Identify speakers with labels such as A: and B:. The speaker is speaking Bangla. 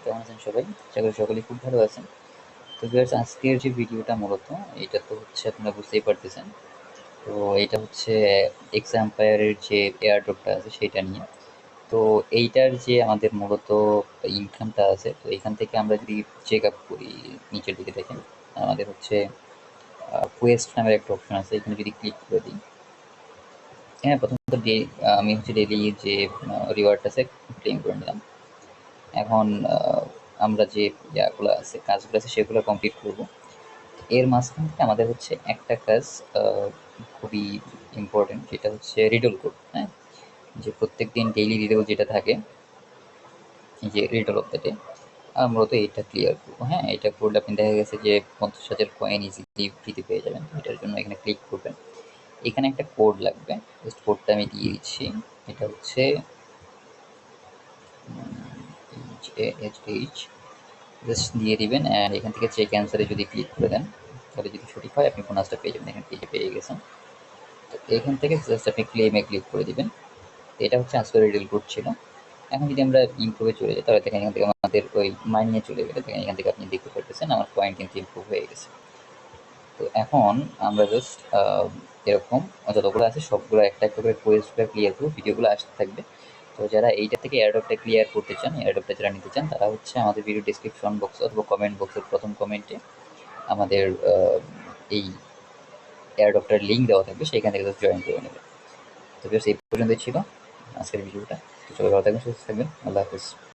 A: কেমন আছেন সবাই? আশা করি সকলেই খুব ভালো আছেন। তো ভিউয়ার্স, আজকের যে ভিডিওটা মূলত এটা তো হচ্ছে আপনারা বুঝতেই পারতেছেন। তো এটা হচ্ছে এক্সাম্পায়ারের যে এয়ারড্রপটা আছে সেটা নিয়ে। তো এইটার যে আমাদের মূলত ইনকামটা আছে, তো এখান থেকে আমরা যদি চেক আপ করি, নিচের দিকে দেখেন আমাদের হচ্ছে কোয়েস্ট নামের একটা অপশন আছে, এখানে যদি ক্লিক করে দিই। হ্যাঁ, প্রথমত আমি হচ্ছে ডেইলি যে রিওয়ার্ড আছে ক্লেম করে নিলাম। এখন আমরা যে ইয়াগুলো আছে, কাজগুলো আছে সেগুলো কমপ্লিট করব। এর মাঝখান থেকে আমাদের হচ্ছে একটা কাজ খুবই ইম্পর্টেন্ট, যেটা হচ্ছে রিডল কোড। হ্যাঁ, যে প্রত্যেকদিন ডেইলি রিডল যেটা থাকে, এই যে রিডল অফ দ্য ডে, মূলত এটা ক্লিয়ার করবো। হ্যাঁ, এটা করলে আপনি দেখা গেছে যে 50,000 কয়েন ইজিলি ফ্রিতে পেয়ে যাবেন। তো এটার জন্য এখানে ক্লিক করবেন। এখানে একটা কোড লাগবে, জাস্ট কোডটা আমি দিয়ে দিচ্ছি। এটা হচ্ছে এইচ জাস্ট দিয়ে দিবেন, অ্যান্ড এখান থেকে চেক অ্যান্সারে যদি ক্লিক করে দেন, তাহলে যদি সঠিক হয় আপনি বোনাসটা পেয়ে যাবেন। এখানে পেয়ে গেছেন। তো এখান থেকে জাস্ট আপনি ক্লেমে ক্লিক করে দিবেন। এটা হচ্ছে আজকের রিডল কোড ছিল। এখন যদি আমরা ইমপ্রুভে চলে যাই, তাহলে দেখেন এখান থেকে আমাদের ওই মাইনিংয়ে চলে গেলে দেখেন এখান থেকে আপনি দেখতে পারতেছেন আমার পয়েন্ট কিন্তু ইমপ্রুভ হয়ে গেছে। তো এখন আমরা জাস্ট এরকম যতগুলো আছে সবগুলো একটা একটা করে কোয়েস্টগুলো ক্লিয়ার করবো, ভিডিওগুলো আসতে থাকবে। তো যারা এইটা থেকে এয়ারড্রপটা ক্লিয়ার করতে চান, এয়ারড্রপটা যারা নিতে চান, তারা হচ্ছে আমাদের ভিডিও ডিসক্রিপশন বক্স অথবা কমেন্ট বক্সের প্রথম কমেন্টে আমাদের এই এয়ারড্রপটার লিঙ্ক দেওয়া থাকবে, সেইখান থেকে জাস্ট জয়েন করে নেবে। তো বেশ এই পর্যন্তই ছিল আজকের ভিডিওটা। তো সবাই ভালো থাকবেন, সুস্থ থাকবেন। আল্লাহ হাফিজ।